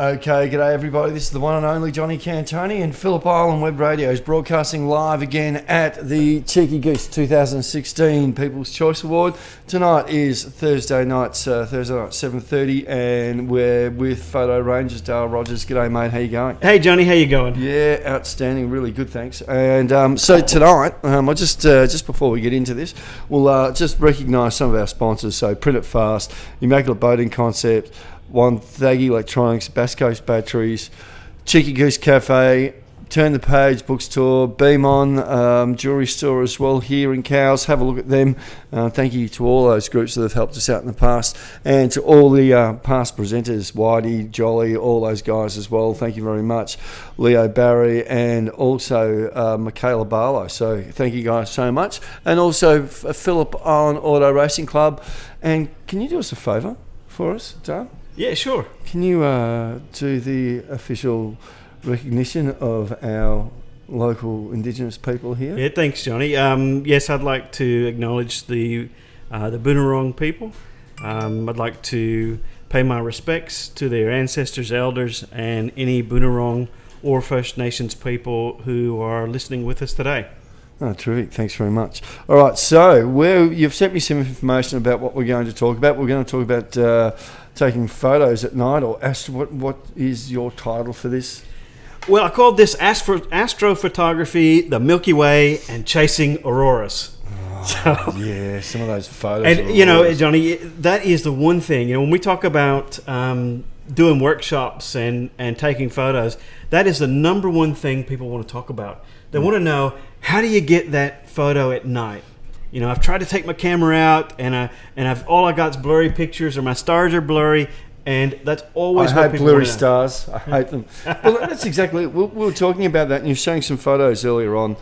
Okay, g'day everybody. This is the one and only Johnny Cantoni, and Phillip Island Web Radio is broadcasting live again at the Cheeky Goose 2016 People's Choice Award. Tonight is Thursday night 7:30, and we're with Photo Rangers Dale Rogers. G'day mate, how you going? Hey Johnny, how you going? Yeah, outstanding, really good, thanks. And so tonight, I just before we get into this, we'll just recognise some of our sponsors. So Print It Fast, Immaculate Boating Concept, One Thaggy Electronics, Bass Coast Batteries, Cheeky Goose Cafe, Turn the Page Bookstore, Beam On Jewellery Store as well here in Cowes. Have a look at them. Thank you to all those groups that have helped us out in the past, and to all the past presenters, Whitey, Jolly, all those guys as well. Thank you very much. Leo Barry and also Michaela Barlow. So thank you guys so much. And also Phillip Island Auto Racing Club. And can you do us a favour for us, Dan? Yeah, sure. Can you do the official recognition of our local Indigenous people here? Yeah, thanks, Johnny. Yes, I'd like to acknowledge the Boonwurrung people. I'd like to pay my respects to their ancestors, elders, and any Boonwurrung or First Nations people who are listening with us today. Oh, terrific. Thanks very much. All right, so you've sent me some information about what we're going to talk about. We're going to talk about taking photos at night, or Astro. What is your title for this? Well, I called this Astrophotography, the Milky Way, and Chasing Auroras. Yeah, some of those photos. And, you know, Johnny, that is the one thing. You know, when we talk about doing workshops and taking photos, that is the number one thing people want to talk about. They want to know, how do you get that photo at night? You know, I've tried to take my camera out, and all I got is blurry pictures, or my stars are blurry, and that's always what people blurry want to know. stars. I hate them. Well, that's exactly it. We were talking about that, and you're showing some photos earlier on.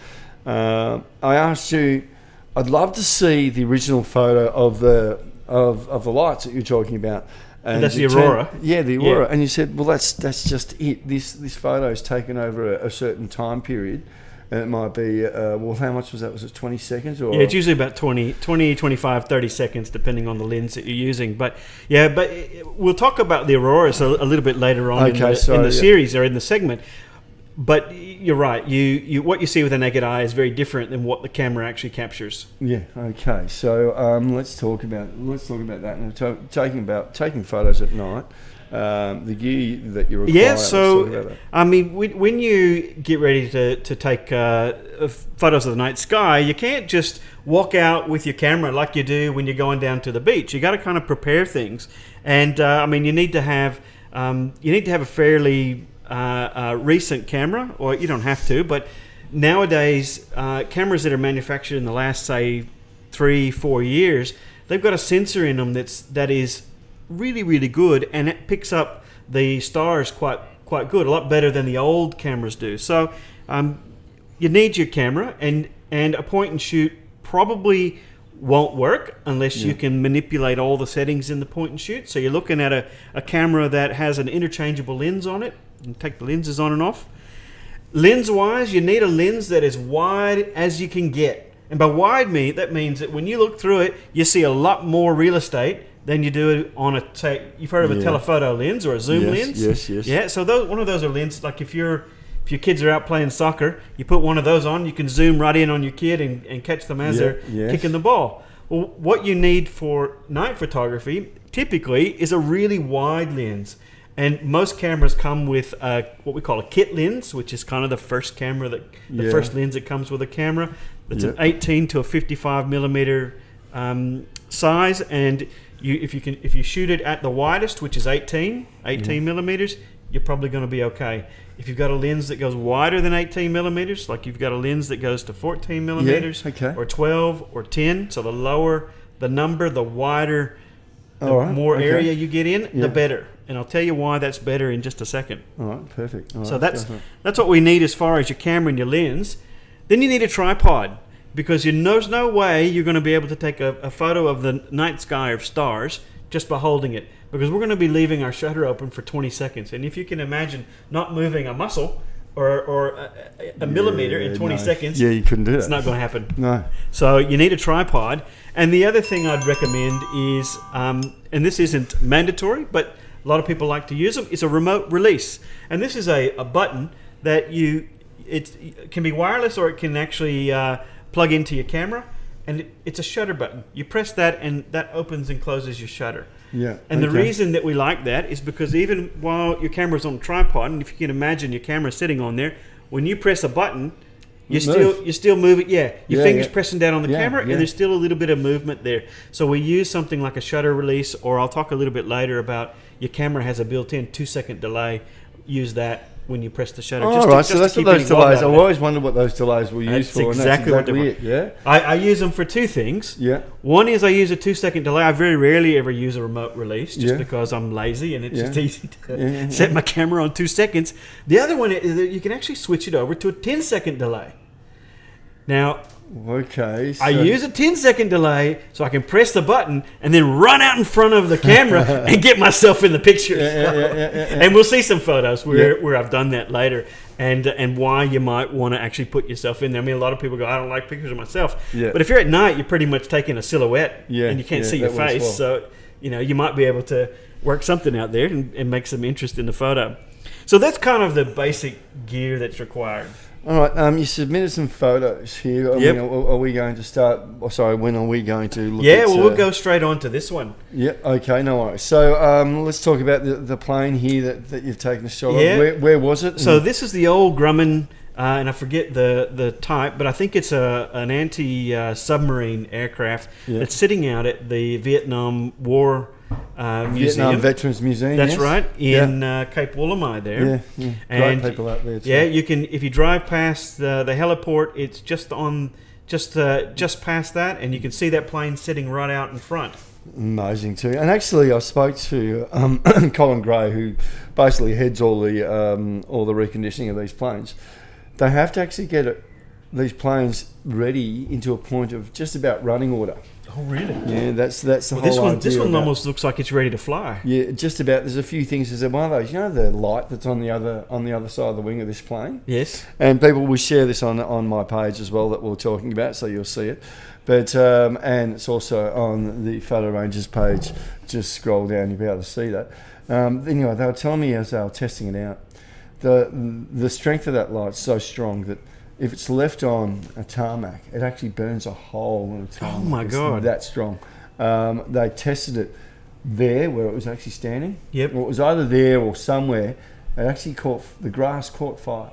I asked you, I'd love to see the original photo of the lights that you're talking about. And that's the Aurora. The Aurora. Yeah. And you said, well, that's just it. This photo is taken over a certain time period. And it might be, how much was that? Was it 20 seconds? Or? Yeah, it's usually about 20, 25, 30 seconds, depending on the lens that you're using. But we'll talk about the Auroras a little bit later on in the series or in the segment. But you're right. You what you see with the naked eye is very different than what the camera actually captures. Yeah. Okay. So let's talk about that, and taking photos at night. The gear that you require. Yeah, so I mean, when you get ready to take photos of the night sky, you can't just walk out with your camera like you do when you're going down to the beach. You got to kind of prepare things, and I mean, you need to have a fairly recent camera, or you don't have to, but nowadays cameras that are manufactured in the last, say, 3-4 years, they've got a sensor in them that is really, really good, and it picks up the stars quite good, a lot better than the old cameras do. So you need your camera, and a point and shoot probably won't work unless you can manipulate all the settings in the point and shoot. So you're looking at a camera that has an interchangeable lens on it. You can take the lenses on and off. Lens wise, you need a lens that is wide as you can get, and by wide that means that when you look through it, you see a lot more real estate than you do on you've heard of a telephoto lens or a zoom lens? Yes. Yeah, so one of those are lenses, like if your kids are out playing soccer, you put one of those on, you can zoom right in on your kid and catch them as they're kicking the ball. Well, what you need for night photography typically is a really wide lens. And most cameras come with what we call a kit lens, which is kind of the first first lens that comes with a camera. It's an 18 to a 55 millimeter size, and if you shoot it at the widest, which is 18 millimeters, you're probably going to be okay. If you've got a lens that goes wider than 18 millimeters, like you've got a lens that goes to 14 millimeters, or 12 or 10, so the lower the number, the wider, more area you get in, the better. And I'll tell you why that's better in just a second. All right, perfect. All so right, that's what we need as far as your camera and your lens. Then you need a tripod, because there's no way you're going to be able to take a photo of the night sky of stars just by holding it, because we're going to be leaving our shutter open for 20 seconds. And if you can imagine not moving a muscle or a millimeter in 20 seconds, you couldn't do that. It's not going to happen. No. So you need a tripod. And the other thing I'd recommend is, and this isn't mandatory, but a lot of people like to use them. It's a remote release, and this is a button that it can be wireless or it can actually plug into your camera, and it's a shutter button. You press that, and that opens and closes your shutter. Yeah. And the reason that we like that is because even while your camera's on a tripod, and if you can imagine your camera sitting on there, when you press a button, you're still moving. Yeah, your fingers pressing down on the camera, and there's still a little bit of movement there. So we use something like a shutter release, or I'll talk a little bit later about your camera has a built-in 2-second delay. Use that when you press the shutter. So that's what those delays. I've always wondered what those delays were used for. Exactly what they're for. Yeah. I use them for two things. Yeah. One is I use a 2-second delay. I very rarely ever use a remote release just because I'm lazy and it's just easy to set my camera on 2 seconds. The other one is that you can actually switch it over to a 10-second delay. Now, okay, I use a 10-second delay so I can press the button and then run out in front of the camera and get myself in the picture. And we'll see some photos where I've done that later, and why you might want to actually put yourself in there. I mean, a lot of people go, I don't like pictures of myself. Yeah. But if you're at night, you're pretty much taking a silhouette and you can't see your face. Well. So, you might be able to work something out there and make some interest in the photo. So that's kind of the basic gear that's required. All right, you submitted some photos here. Are we going to start? When are we going to look at... we'll go straight on to this one. Yep, okay, no worries. So let's talk about the plane here that you've taken a shot of. Where was it? So this is the old Grumman, and I forget the type, but I think it's an anti-submarine aircraft that's sitting out at the Vietnam War Museum. Vietnam Veterans Museum. That's right, in Cape Woolamai there. Yeah, and great people out there too. Yeah, you can, if you drive past the heliport, it's just past that, and you can see that plane sitting right out in front. Amazing too. And actually, I spoke to Colin Gray, who basically heads all the reconditioning of these planes. They have to actually get these planes ready into a point of just about running order. Oh, really? Yeah, that's the whole idea. This one almost looks like it's ready to fly. Yeah, just about. There's a few things. There's one of those, the light that's on the other side of the wing of this plane. Yes. And people will share this on my page as well that we're talking about, so you'll see it. But and it's also on the Photo Rangers page. Just scroll down, you'll be able to see that. Anyway, they were telling me as they were testing it out, the strength of that light's so strong that if it's left on a tarmac, it actually burns a hole in a tarmac. Oh my God. It's that strong. They tested it there where it was actually standing. Yep. Well, it was either there or somewhere. It actually the grass caught fire.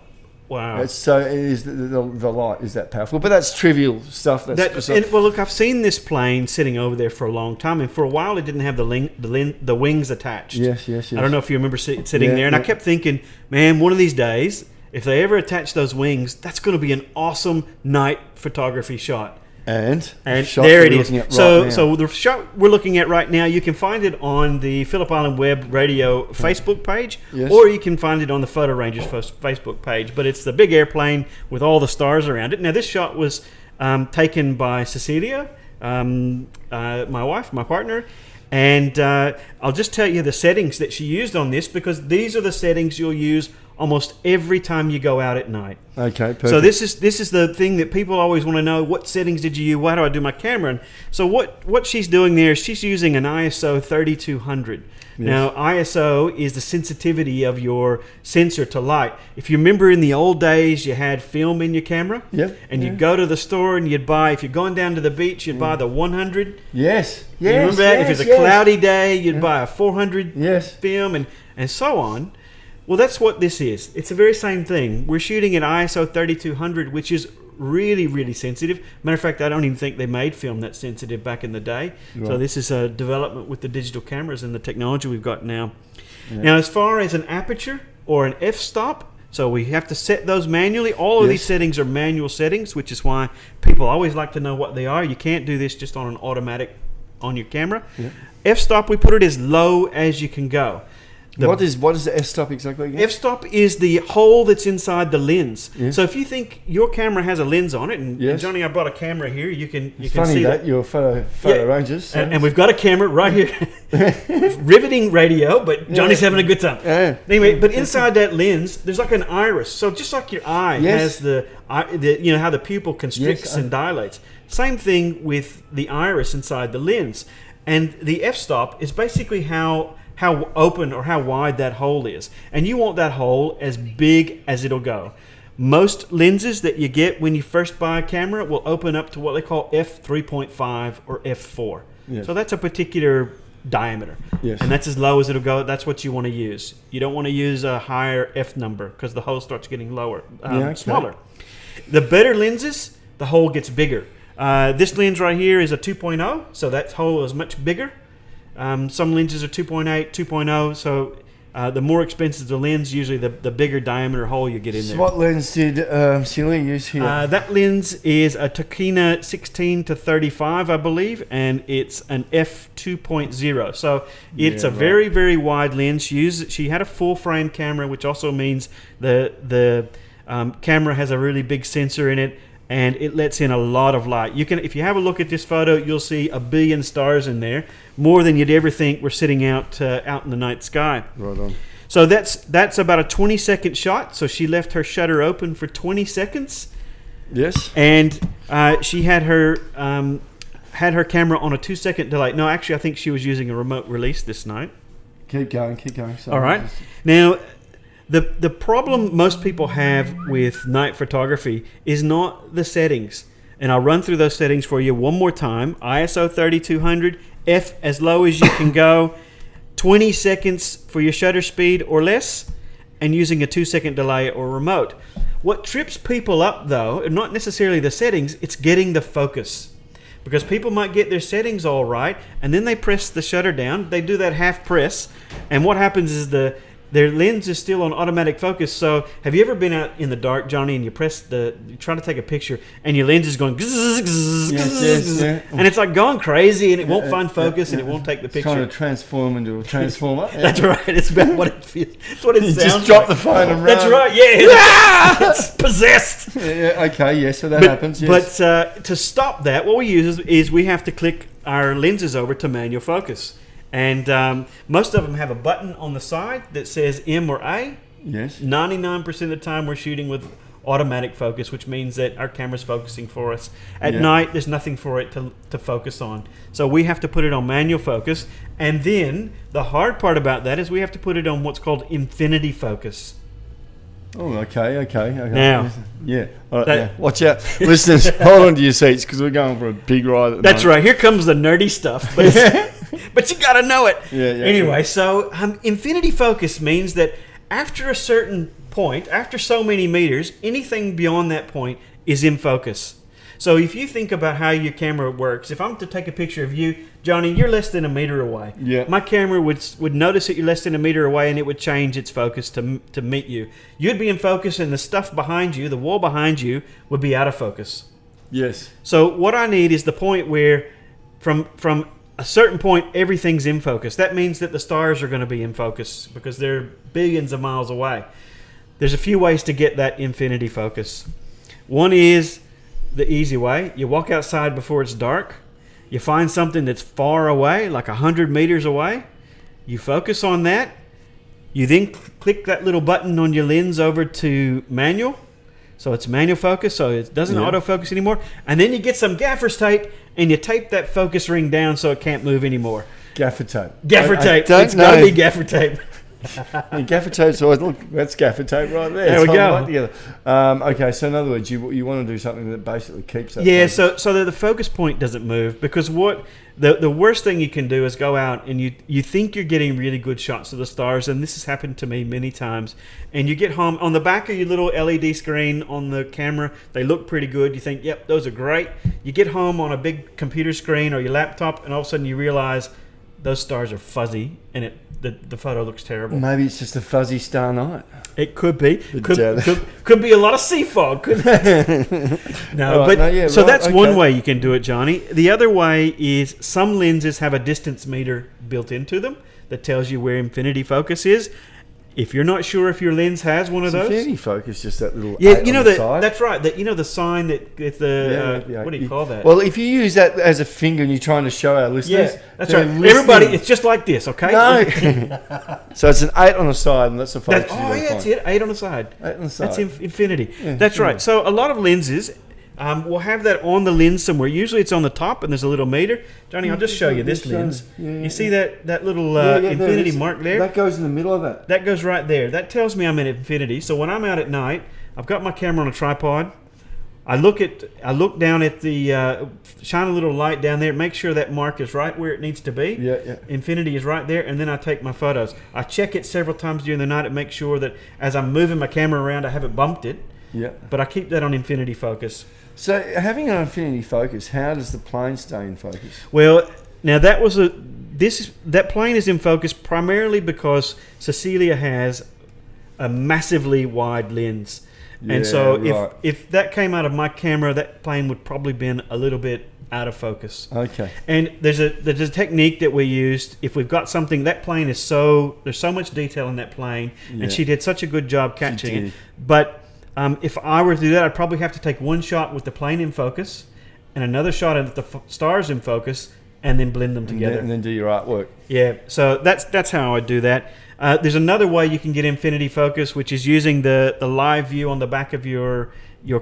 Wow. So it is the light is that powerful. But that's trivial stuff. Well, look, I've seen this plane sitting over there for a long time, and for a while it didn't have the wings attached. Yes. I don't know if you remember sitting there, and I kept thinking, man, one of these days, if they ever attach those wings, that's going to be an awesome night photography shot. And there it is. So the shot we're looking at right now, you can find it on the Phillip Island Web Radio Facebook page, or you can find it on the Photo Rangers Facebook page. But it's the big airplane with all the stars around it. Now, this shot was taken by Cecilia, my wife, my partner, and I'll just tell you the settings that she used on this, because these are the settings you'll use almost every time you go out at night. Okay, perfect. So this is the thing that people always want to know. What settings did you use? Why do I do my camera? And so what she's doing there is she's using an ISO 3200. Yes. Now, ISO is the sensitivity of your sensor to light. If you remember in the old days, you had film in your camera. Yep. And you'd go to the store and you'd buy, if you're going down to the beach, you'd buy the 100. Yes. You remember that? If it's a cloudy day, you'd buy a 400 film and so on. Well, that's what this is. It's the very same thing. We're shooting at ISO 3200, which is really, really sensitive. Matter of fact, I don't even think they made film that sensitive back in the day. Right. So this is a development with the digital cameras and the technology we've got now. Yeah. Now, as far as an aperture or an f-stop, so we have to set those manually. All of these settings are manual settings, which is why people always like to know what they are. You can't do this just on an automatic on your camera. Yeah. F-stop, we put it as low as you can go. What is the f-stop exactly again? F-stop is the hole that's inside the lens. Yes. So if you think your camera has a lens on it, and Johnny, I brought a camera here. You can see that your photo Rangers, so. and we've got a camera right here, riveting radio. But Johnny's having a good time. Yeah. Anyway, but inside that lens, there's like an iris. So just like your eye has the how the pupil constricts and dilates. Same thing with the iris inside the lens, and the f-stop is basically how how open or how wide that hole is. And you want that hole as big as it'll go. Most lenses that you get when you first buy a camera will open up to what they call f3.5 or f4. Yes. So that's a particular diameter. Yes. And that's as low as it'll go. That's what you want to use. You don't want to use a higher f number because the hole starts getting lower, smaller. The better lenses, the hole gets bigger. This lens right here is a 2.0, so that hole is much bigger. Some lenses are 2.8, 2.0, so the more expensive the lens, usually the bigger diameter hole you get in there. So what lens did Silly use here? That lens is a Tokina 16 to 35, I believe, and it's an f2.0. So it's a very, very wide lens. She had a full frame camera, which also means the camera has a really big sensor in it, and it lets in a lot of light. You can, if you have a look at this photo, you'll see a billion stars in there, more than you'd ever think were sitting out in the night sky. Right on. So that's about a 20-second shot. So she left her shutter open for 20 seconds. Yes. And she had her camera on a 2-second delay. No, actually, I think she was using a remote release this night. Keep going. All right. Now, the problem most people have with night photography is not the settings. And I'll run through those settings for you one more time. ISO 3200, f as low as you can go, 20 seconds for your shutter speed or less, and using a 2-second delay or remote. What trips people up, though, not necessarily the settings, it's getting the focus. Because people might get their settings all right, and then they press the shutter down. They do that half press, and what happens is their lens is still on automatic focus. So have you ever been out in the dark, Johnny, and you try to take a picture and your lens is going and it's like going crazy and it won't find focus and it won't take the picture. Trying to transform into a transformer. That's right. It's about what it feels. It's what it sounds just drop the phone and run. That's right. Yeah. It's possessed. Yeah, okay. Yeah. So that happens. Yes. But to stop that, what we use is we have to click our lenses over to manual focus. And most of them have a button on the side that says M or A. Yes. 99% of the time we're shooting with automatic focus, which means that our camera's focusing for us. At night, there's nothing for it to focus on. So we have to put it on manual focus. And then the hard part about that is we have to put it on what's called infinity focus. Oh, okay. Now. Yeah. All right, watch out. Listeners, hold on to your seats because we're going for a big ride. That's right. Here comes the nerdy stuff. But you got to know it. Yeah. Anyway, so infinity focus means that after a certain point, after so many meters, anything beyond that point is in focus. So if you think about how your camera works, if I'm to take a picture of you, Johnny, you're less than a meter away. Yeah. My camera would notice that you're less than a meter away and it would change its focus to meet you. You'd be in focus and the stuff behind you, the wall behind you, would be out of focus. Yes. So what I need is the point where from a certain point, everything's in focus. That means that the stars are going to be in focus because they're billions of miles away. There's a few ways to get that infinity focus. One is the easy way. You walk outside before it's dark. You find something that's far away, like 100 meters away. You focus on that. You then click that little button on your lens over to manual. So it's manual focus, so it doesn't autofocus anymore. And then you get some gaffer's tape and you tape that focus ring down so it can't move anymore. Gaffer tape. Gaffer tape. It's got to be gaffer tape. Gaffer tape's always, look, that's gaffer tape right there. There we go. Right together. Okay, so in other words, you want to do something that basically keeps that. Yeah, focus. so that the focus point doesn't move, because what the worst thing you can do is go out and you think you're getting really good shots of the stars, and this has happened to me many times, and you get home on the back of your little LED screen on the camera, they look pretty good, you think, yep, those are great. You get home on a big computer screen or your laptop, and all of a sudden you realize those stars are fuzzy and the photo looks terrible. Maybe it's just a fuzzy star night. It could be. Could be a lot of sea fog. So that's one way you can do it, Johnny. The other way is some lenses have a distance meter built into them that tells you where infinity focus is. If you're not sure if your lens has one of those, infinity focus, just that little side. That's right. The sign that what do you call that? Well, if you use that as a finger and you're trying to show our listeners, that's right. Everybody, it's just like this, okay? No. So it's an 8 on the side, and that's the focus. That's it. 8 on the side. 8 on the side. That's infinity. Yeah, that's right. So a lot of lenses, we'll have that on the lens somewhere. Usually it's on the top and there's a little meter. Johnny, I'll just show you this lens. You see that little infinity mark there? That goes in the middle of that. That goes right there. That tells me I'm in infinity. So when I'm out at night, I've got my camera on a tripod. I look down at the shine a little light down there, make sure that mark is right where it needs to be. Yeah. Infinity is right there, and then I take my photos. I check it several times during the night to make sure that as I'm moving my camera around, I haven't bumped it. Yeah. But I keep that on infinity focus. So having an infinity focus, how does the plane stay in focus? Well, now that plane is in focus primarily because Cecilia has a massively wide lens. And so if that came out of my camera, that plane would probably been a little bit out of focus. Okay. And there's a technique that we used. If we've got something, that plane is there's so much detail in that plane, and she did such a good job catching it. But if I were to do that, I'd probably have to take one shot with the plane in focus and another shot with the stars in focus, and then blend them together. And then do your artwork. Yeah, so that's how I would do that. There's another way you can get infinity focus, which is using the live view on the back of your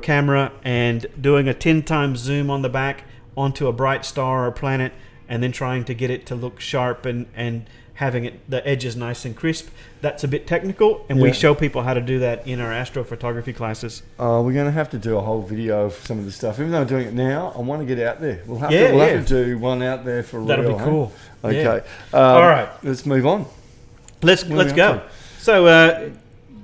camera and doing a 10 times zoom on the back onto a bright star or planet, and then trying to get it to look sharp and having the edges nice and crisp. That's a bit technical, and we show people how to do that in our astrophotography classes. We're going to have to do a whole video of some of the stuff. Even though I'm doing it now, I want to get out there. We'll have to do one out there for That'll real. That'll be cool. Okay. Yeah. All right. Let's move on. Let's go. So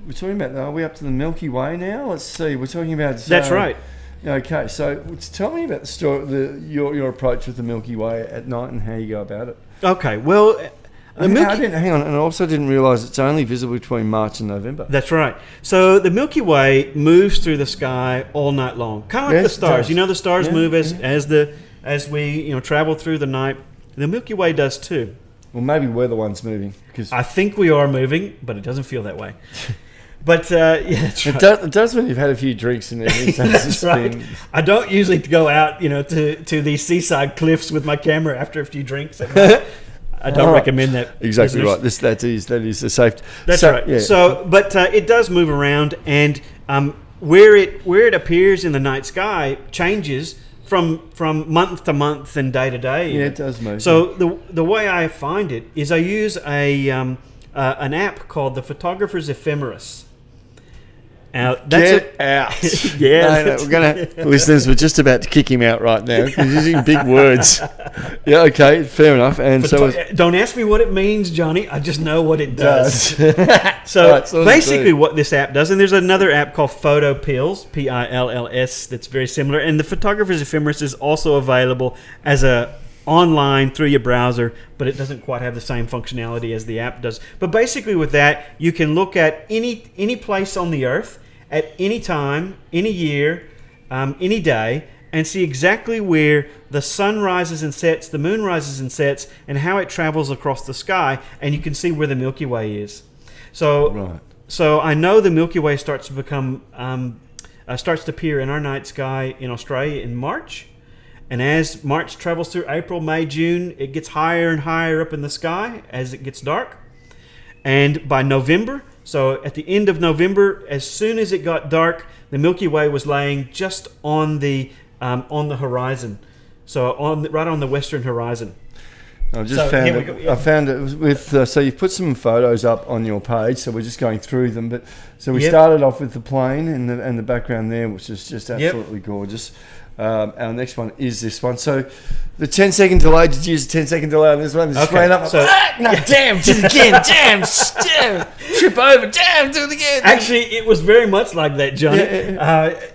we're talking about. Are we up to the Milky Way now? Let's see. We're talking about. That's right. Okay. So tell me about the story, your approach with the Milky Way at night and how you go about it. Okay. Well. Hang on, and I also didn't realise it's only visible between March and November. That's right. So the Milky Way moves through the sky all night long, kind of like the stars. You know, the stars move as we travel through the night. The Milky Way does too. Well, maybe we're the ones moving, because I think we are moving, but it doesn't feel that way. But that's right. It does when you've had a few drinks and everything. That's right. I don't usually go out, to these seaside cliffs with my camera after a few drinks. I don't recommend that. Exactly right. That is a safe. That's right. Yeah. So, but it does move around, and where it appears in the night sky changes from month to month and day to day. Yeah, it does move. So the way I find it is I use an app called the Photographer's Ephemeris. Get out. Yeah. No, we're going to... Listeners, we're just about to kick him out right now. He's using big words. Yeah, okay, fair enough. And don't ask me what it means, Johnny. I just know what it does. So basically what this app does, and there's another app called Photo Pills, Pills, that's very similar. And the Photographer's Ephemeris is also available as online through your browser, but it doesn't quite have the same functionality as the app does. But basically with that, you can look at any place on the Earth at any time, any year, any day, and see exactly where the sun rises and sets, the moon rises and sets, and how it travels across the sky, and you can see where the Milky Way is. So I know the Milky Way starts to appear in our night sky in Australia in March. And as March travels through April, May, June, it gets higher and higher up in the sky as it gets dark. And by November, so at the end of November, as soon as it got dark, the Milky Way was laying just on the horizon, so right on the western horizon. I found it with. So you've put some photos up on your page, so we're just going through them. But so we started off with the plane and the background there, which is just absolutely gorgeous. Our next one is this one. So the 10-second delay. Did you use a 10-second delay on this one? Just ran up. So, damn, do it again. Damn, trip over. Damn, do it again. Actually, it was very much like that, Johnny.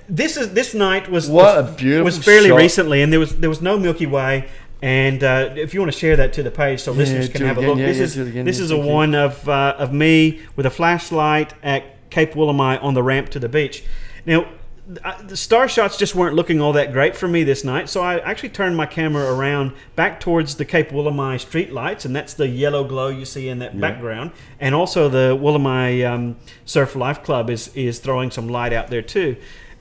This night was fairly shot. Recently, and there was no Milky Way. And if you want to share that to the page so listeners can have a look, this is a one of me with a flashlight at Cape Woolamai on the ramp to the beach. Now, the star shots just weren't looking all that great for me this night, so I actually turned my camera around back towards the Cape Woolamai street lights, and that's the yellow glow you see in that background. And also the Woolamai Surf Life Club is throwing some light out there too.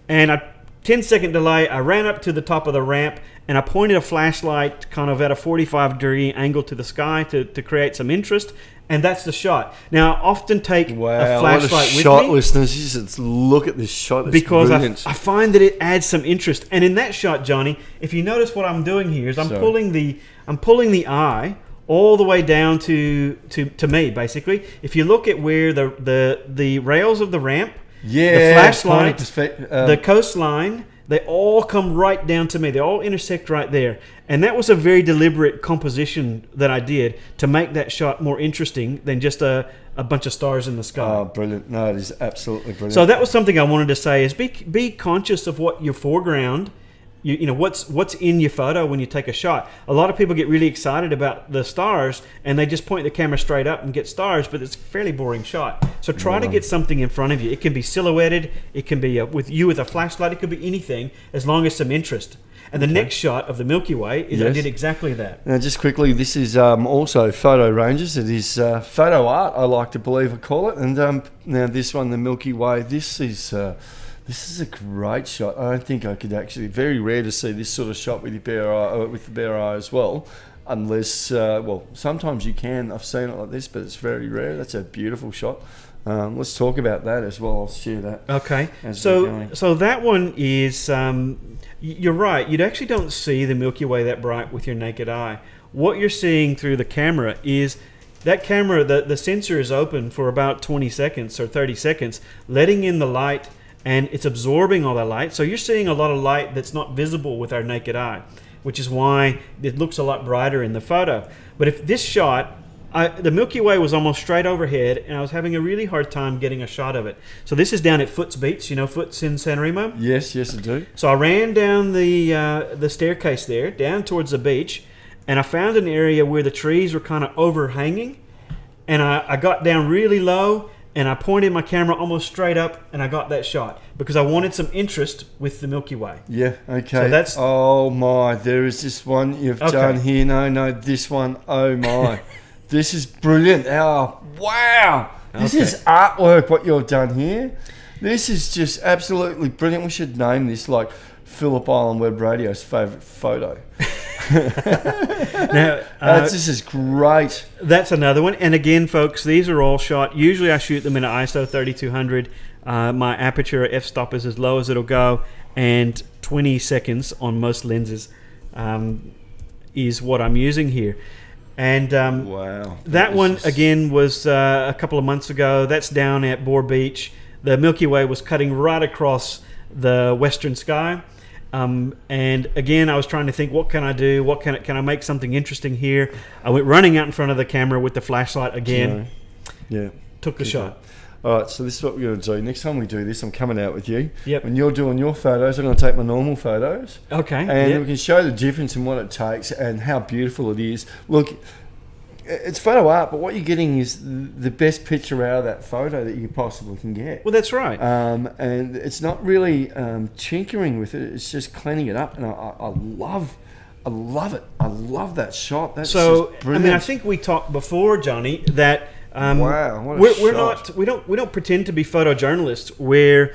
And I 10-second delay. I ran up to the top of the ramp and I pointed a flashlight kind of at a 45-degree angle to the sky to create some interest. And that's the shot. Now, I often take a flashlight what a with shot, me listeners. You just look at this shot. It's because brilliant. I find that it adds some interest. And in that shot, Johnny, if you notice what I'm doing here is I'm pulling the eye all the way down to me, basically. If you look at where the rails of the ramp, the flashlight, the coastline, they all come right down to me. They all intersect right there. And that was a very deliberate composition that I did to make that shot more interesting than just a bunch of stars in the sky. Oh, brilliant. No, it is absolutely brilliant. So that was something I wanted to say is be conscious of what your foreground, you know, what's in your photo when you take a shot. A lot of people get really excited about the stars and they just point the camera straight up and get stars, but it's a fairly boring shot. So try to get something in front of you. It can be silhouetted, it can be with a flashlight, it could be anything as long as some interest. And the next shot of the Milky Way is I did exactly that. Now, just quickly, this is also Photo Rangers. It is photo art, I like to believe I call it. And now this one, the Milky Way, this is a great shot. I don't think I could actually. Very rare to see this sort of shot with your bare eye, with the bare eye as well. Unless, sometimes you can. I've seen it like this, but it's very rare. That's a beautiful shot. Let's talk about that as well. I'll share that. Okay. So that one is. You're right. You actually don't see the Milky Way that bright with your naked eye. What you're seeing through the camera is that camera. The sensor is open for about 20 seconds or 30 seconds, letting in the light. And it's absorbing all that light. So you're seeing a lot of light that's not visible with our naked eye, which is why it looks a lot brighter in the photo. But if this shot, the Milky Way was almost straight overhead, and I was having a really hard time getting a shot of it. So this is down at Foots Beach. You know Foots in San Remo? Yes, I do. So I ran down the staircase there, down towards the beach, and I found an area where the trees were kind of overhanging. And I got down really low, and I pointed my camera almost straight up, and I got that shot because I wanted some interest with the Milky Way. Yeah, okay. So that's... Oh, my. There is this one you've done here. No, this one. Oh, my. This is brilliant. Oh, wow. This is artwork, what you've done here. This is just absolutely brilliant. We should name this like Phillip Island Web Radio's favourite photo. Now, this is great. That's another one. And again, folks, these are all shot. Usually I shoot them in an ISO 3200. My aperture f-stop is as low as it'll go, and 20 seconds on most lenses is what I'm using here. And wow, that one again was a couple of months ago. That's down at Boar Beach. The Milky Way was cutting right across the western sky. And again, I was trying to think, what can I do? What can I make something interesting here? I went running out in front of the camera with the flashlight again. Yeah. Took the shot. All right, so this is what we're going to do. Next time we do this, I'm coming out with you. Yep. When you're doing your photos, I'm going to take my normal photos. Okay. And we can show the difference in what it takes and how beautiful it is. Look, it's photo art, but what you're getting is the best picture out of that photo that you possibly can get. Well, that's right. And it's not really tinkering with it. It's just cleaning it up. And I love it. I love that shot. That's just brilliant. I mean, I think we talked before, Johnny, that wow, what a we're shot. we don't pretend to be photojournalists where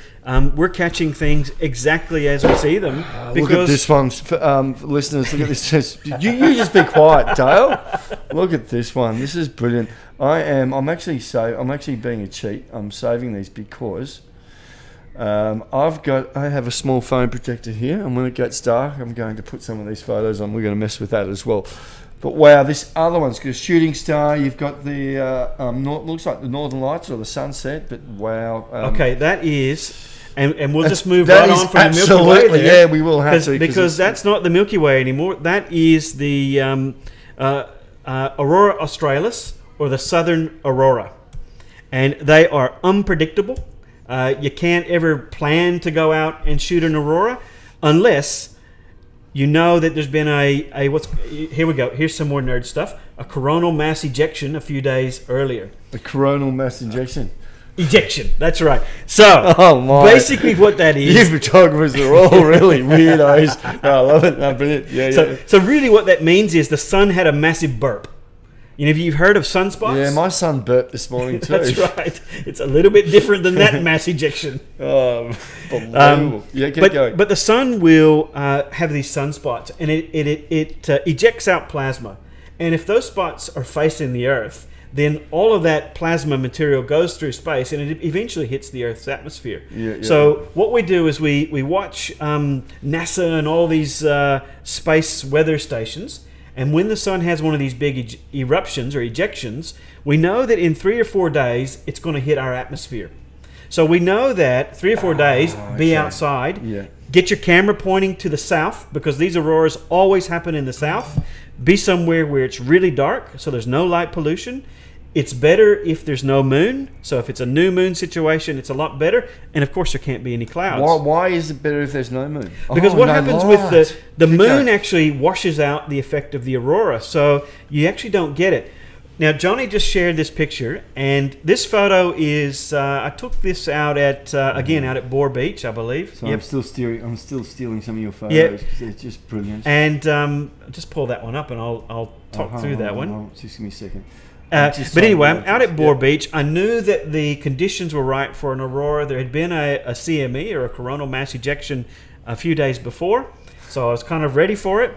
we're catching things exactly as we see them. Look at this one, listeners. Look at this. You just be quiet, Dale. Look at this one. This is brilliant. I'm actually being a cheat. I'm saving these because I have a small phone protector here, and when it gets dark, I'm going to put some of these photos on. We're going to mess with that as well. But wow, this other one's got a shooting star. You've got the looks like the Northern Lights or the sunset. But wow. Okay, that is, and we'll just move right on from the Milky Way there. Yeah, we will have to because that's not the Milky Way anymore. That is the Aurora Australis or the Southern Aurora, and they are unpredictable. You can't ever plan to go out and shoot an aurora unless you know that there's been here we go. Here's some more nerd stuff. A coronal mass ejection a few days earlier. A coronal mass ejection. Ejection. That's right. So basically, what that is. You photographers are all really weirdos. I love it. No, brilliant. Yeah. So really, what that means is the sun had a massive burp. Have you heard of sunspots? Yeah, my son burped this morning too. That's right. It's a little bit different than that mass ejection. Oh, unbelievable. Yeah, keep going. But the sun will have these sunspots, and it ejects out plasma. And if those spots are facing the Earth, then all of that plasma material goes through space, and it eventually hits the Earth's atmosphere. So what we do is we watch NASA and all these space weather stations. And when the sun has one of these big eruptions or ejections, we know that in 3 or 4 days, it's going to hit our atmosphere. So we know that 3 or 4 days, be outside, get your camera pointing to the south, because these auroras always happen in the south. Be somewhere where it's really dark, so there's no light pollution. It's better if there's no moon. So if it's a new moon situation, it's a lot better. And of course, there can't be any clouds. Why is it better if there's no moon? Because what happens with the moon actually washes out the effect of the aurora. So you actually don't get it. Now, Johnny just shared this picture. And this photo is, I took this out at, again, out at Boar Beach, I believe. So I'm still stealing some of your photos because they're just brilliant. And just pull that one up and I'll talk through that one. Just give me a second. But anyway, I'm out at Boar Beach. I knew that the conditions were right for an aurora. There had been a CME, or a coronal mass ejection, a few days before. So I was kind of ready for it.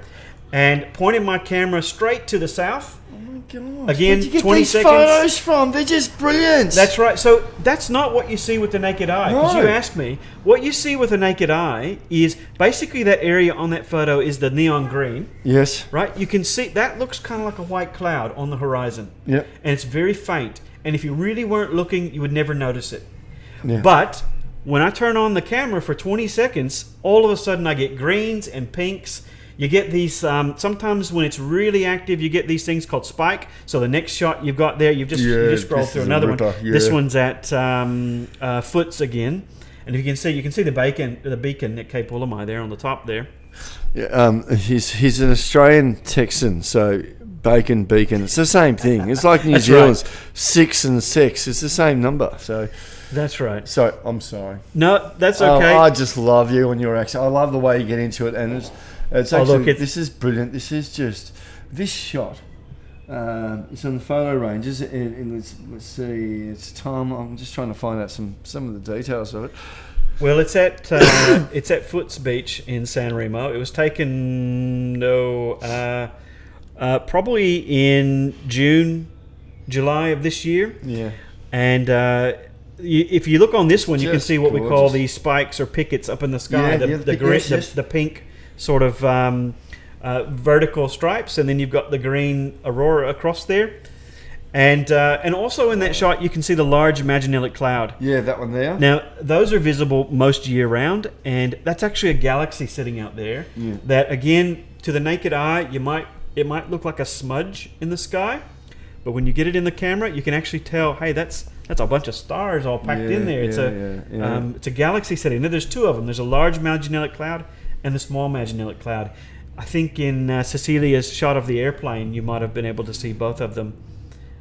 And pointed my camera straight to the south. Oh my gosh. Again, where'd you get 20 these seconds. photos from? They're just brilliant. That's right. So that's not what you see with the naked eye. Because you asked me, what you see with the naked eye is basically that area on that photo is the neon green. Yes. Right? You can see that looks kind of like a white cloud on the horizon. Yep. And it's very faint. And if you really weren't looking, you would never notice it. Yeah. But when I turn on the camera for 20 seconds, all of a sudden I get greens and pinks. You get these, sometimes when it's really active, you get these things called spike. So the next shot you've got there, you just scrolled through another one. Yeah. This one's at Foots again. And if you can see the beacon at Cape Ulamai there on the top there. Yeah, he's an Australian Texan, so beacon. It's the same thing. It's like New Zealand's 6 and 6. It's the same number. So that's right. So I'm sorry. No, that's okay. I just love you and your accent. I love the way you get into it, and it's actually this is brilliant. This is just this shot. It's on the photo ranges, and let's see. It's time. I'm just trying to find out some of the details of it. Well, it's at Foots Beach in San Remo. It was taken probably in July of this year. Yeah. And if you look on this one, you can see what we call these spikes or pickets up in the sky. The pink sort of vertical stripes, and then you've got the green aurora across there. And also in that shot, you can see the large Magellanic Cloud. Yeah, that one there. Now, those are visible most year round, and that's actually a galaxy sitting out there. Yeah. That, again, to the naked eye, it might look like a smudge in the sky, but when you get it in the camera, you can actually tell, hey, that's a bunch of stars all packed in there. It's a galaxy sitting there. There's two of them. There's a large Magellanic Cloud and the small Magellanic Cloud. I think in Cecilia's shot of the airplane, you might have been able to see both of them.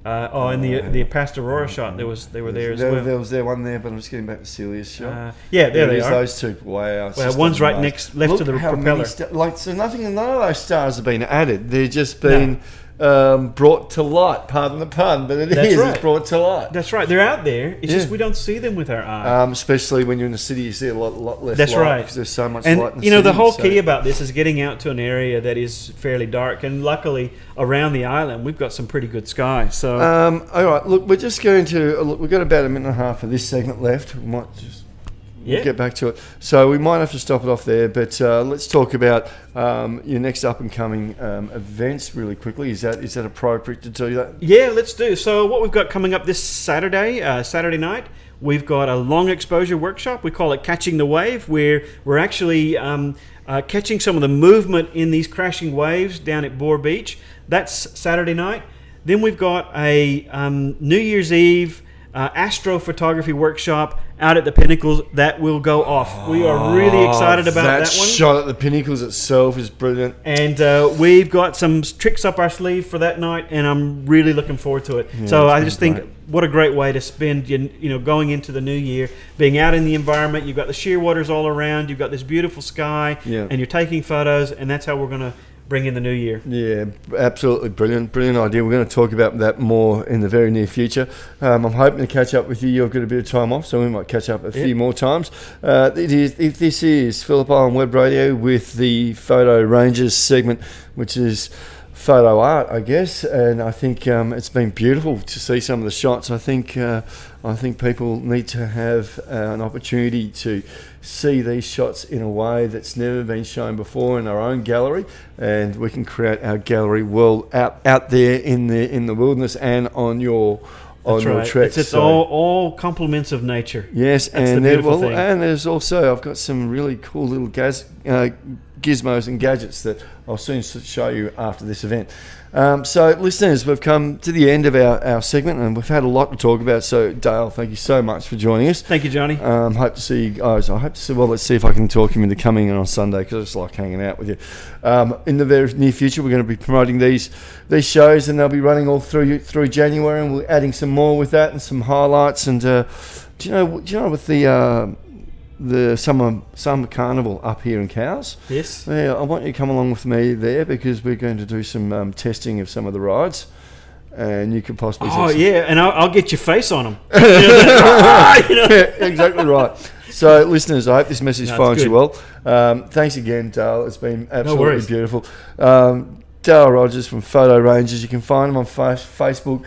In the past Aurora shot, they were there as well. There was one there, but I'm just getting back to Celia's shot. There they are. Those two. Wow. Well, one's right left to the propeller. None of those stars have been added. They're just been brought to light. Pardon the pun, but it's brought to light. That's right. They're out there. It's just we don't see them with our eye. Especially when you're in the city, you see a lot less. That's light because there's so much light in the city. And the whole key about this is getting out to an area that is fairly dark. And luckily, around the island, we've got some pretty good sky. So, all right. Look, we're just going to. We've got about a minute and a half of this segment left. We might just. We'll get back to it. So we might have to stop it off there, but let's talk about your next up and coming events really quickly. Is that appropriate to do that? Yeah, let's do. So what we've got coming up this Saturday night, we've got a long exposure workshop. We call it Catching the Wave, where we're actually catching some of the movement in these crashing waves down at Boar Beach. That's Saturday night. Then we've got a New Year's Eve Astro photography workshop out at the Pinnacles that will go off. We are really excited about that one. That shot at the Pinnacles itself is brilliant. And we've got some tricks up our sleeve for that night, and I'm really looking forward to it. Yeah, so I just think what a great way to spend, going into the new year, being out in the environment. You've got the shearwaters all around. You've got this beautiful sky, and you're taking photos, and that's how we're going to bring in the new year. Yeah, absolutely brilliant idea. We're going to talk about that more in the very near future. I'm hoping to catch up with you. You've got a bit of time off, so we might catch up a few more times. This is Phillip on Web Radio with the Photo Rangers segment, which is photo art, I guess, and I think it's been beautiful to see some of the shots. I think people need to have an opportunity to see these shots in a way that's never been shown before in our own gallery, and we can create our gallery world out there in the wilderness and on your treks. It's all compliments of nature. Yes, that's and the beautiful thing. And there's also, I've got some really cool little gizmos and gadgets that I'll soon show you after this event. So listeners, we've come to the end of our segment, and we've had a lot to talk about. So Dale, thank you so much for joining us. Thank you, Johnny. Hope to see you guys. Let's see if I can talk him into coming in on Sunday, because I just like hanging out with you. In the very near future, we're going to be promoting these shows, and they'll be running all through January, and we're adding some more with that and some highlights. And do you know with the summer carnival up here in Cowes? Yes. Yeah, I want you to come along with me there, because we're going to do some testing of some of the rides, and you could possibly. And I'll get your face on them. Yeah, exactly right. So, listeners, I hope this message finds you well. Thanks again, Dale. It's been absolutely beautiful. Dale Rogers from Photo Rangers. You can find him on Facebook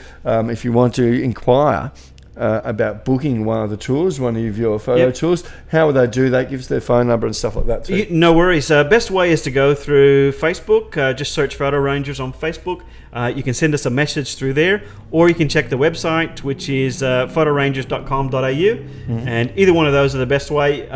if you want to inquire about booking one of the tours, one of your photo tours. How would they do that? Give us their phone number and stuff like that too. No worries. Best way is to go through Facebook. Just search Photo Rangers on Facebook. You can send us a message through there, or you can check the website, which is photorangers.com.au. And either one of those are the best way.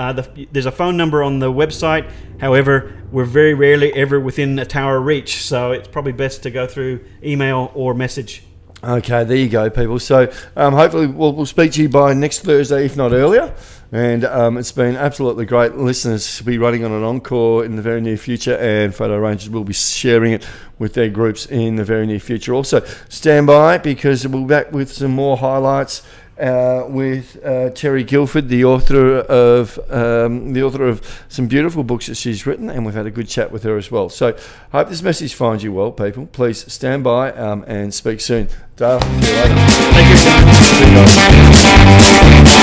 There's a phone number on the website. However, we're very rarely ever within a tower reach, so it's probably best to go through email or message. Okay, there you go, people. So hopefully we'll speak to you by next Thursday, if not earlier. And it's been absolutely great. Listeners will be running on an encore in the very near future, and Photo Rangers will be sharing it with their groups in the very near future. Also, stand by, because we'll be back with some more highlights with Terry Guilford, the author of some beautiful books that she's written, and we've had a good chat with her as well. So, hope this message finds you well, people. Please stand by and speak soon. Dale, see you later. Thank you.